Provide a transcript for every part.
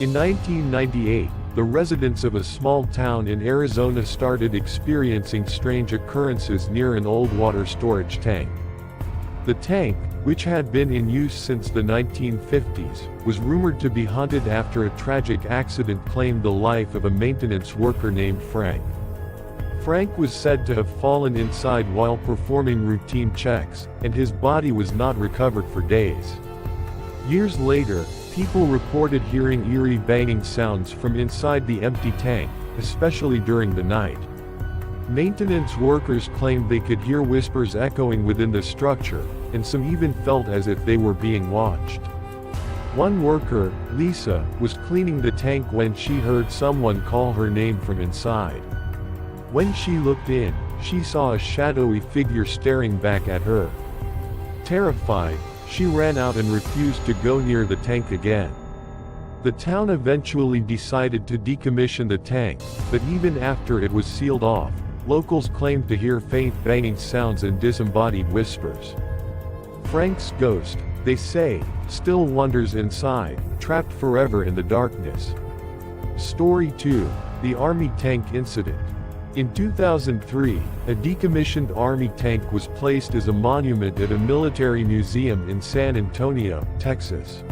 In 1998, the residents of a small town in Arizona started experiencing strange occurrences near an old water storage tank. The tank, which had been in use since the 1950s, was rumored to be haunted after a tragic accident claimed the life of a maintenance worker named Frank. Frank was said to have fallen inside while performing routine checks, and his body was not recovered for days. Years later, people reported hearing eerie banging sounds from inside the empty tank, especially during the night. Maintenance workers claimed they could hear whispers echoing within the structure, and some even felt as if they were being watched. One worker, Lisa, was cleaning the tank when she heard someone call her name from inside. When she looked in, she saw a shadowy figure staring back at her. Terrified, she ran out and refused to go near the tank again. The town eventually decided to decommission the tank, but even after it was sealed off, locals claimed to hear faint banging sounds and disembodied whispers. Frank's ghost, they say, still wanders inside, trapped forever in the darkness. Story 2: The Army Tank Incident. In 2003, a decommissioned Army tank was placed as a monument at a military museum in San Antonio, Texas.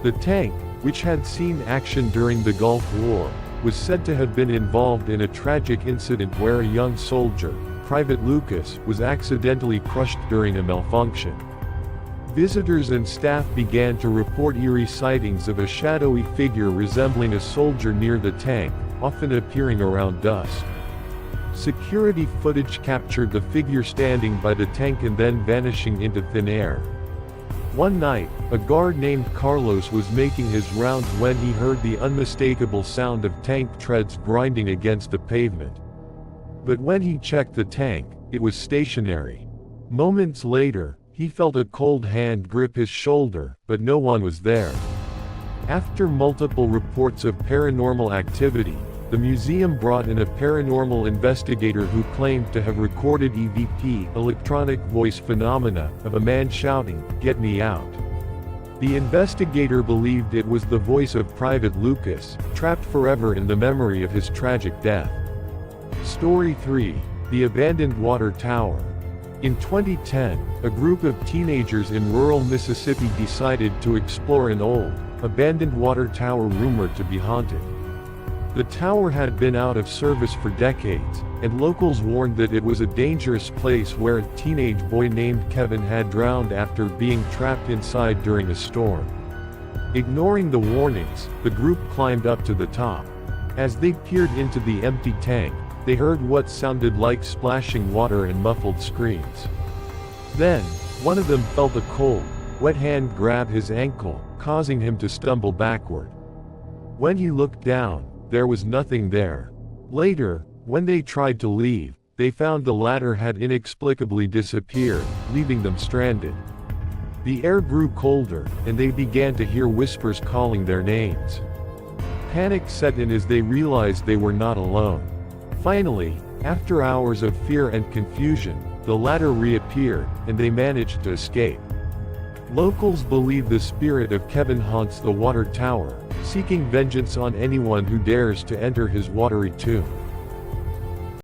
The tank, which had seen action during the Gulf War, was said to have been involved in a tragic incident where a young soldier, Private Lucas, was accidentally crushed during a malfunction. Visitors and staff began to report eerie sightings of a shadowy figure resembling a soldier near the tank, often appearing around dusk. Security footage captured the figure standing by the tank and then vanishing into thin air. One night, a guard named Carlos was making his rounds when he heard the unmistakable sound of tank treads grinding against the pavement. But when he checked the tank, it was stationary. Moments later, he felt a cold hand grip his shoulder, but no one was there. After multiple reports of paranormal activity, the museum brought in a paranormal investigator who claimed to have recorded EVP, electronic voice phenomena, of a man shouting, "Get me out." The investigator believed it was the voice of Private Lucas, trapped forever in the memory of his tragic death. Story 3: The Abandoned Water Tower. In 2010, a group of teenagers in rural Mississippi decided to explore an old, abandoned water tower rumored to be haunted. The tower had been out of service for decades, and locals warned that it was a dangerous place where a teenage boy named Kevin had drowned after being trapped inside during a storm. Ignoring the warnings, the group climbed up to the top. As they peered into the empty tank, they heard what sounded like splashing water and muffled screams. Then, one of them felt a cold, wet hand grab his ankle, causing him to stumble backward. When he looked down, there was nothing there. Later, when they tried to leave, they found the ladder had inexplicably disappeared, leaving them stranded. The air grew colder, and they began to hear whispers calling their names. Panic set in as they realized they were not alone. Finally, after hours of fear and confusion, the ladder reappeared, and they managed to escape. Locals believe the spirit of Kevin haunts the water tower, seeking vengeance on anyone who dares to enter his watery tomb.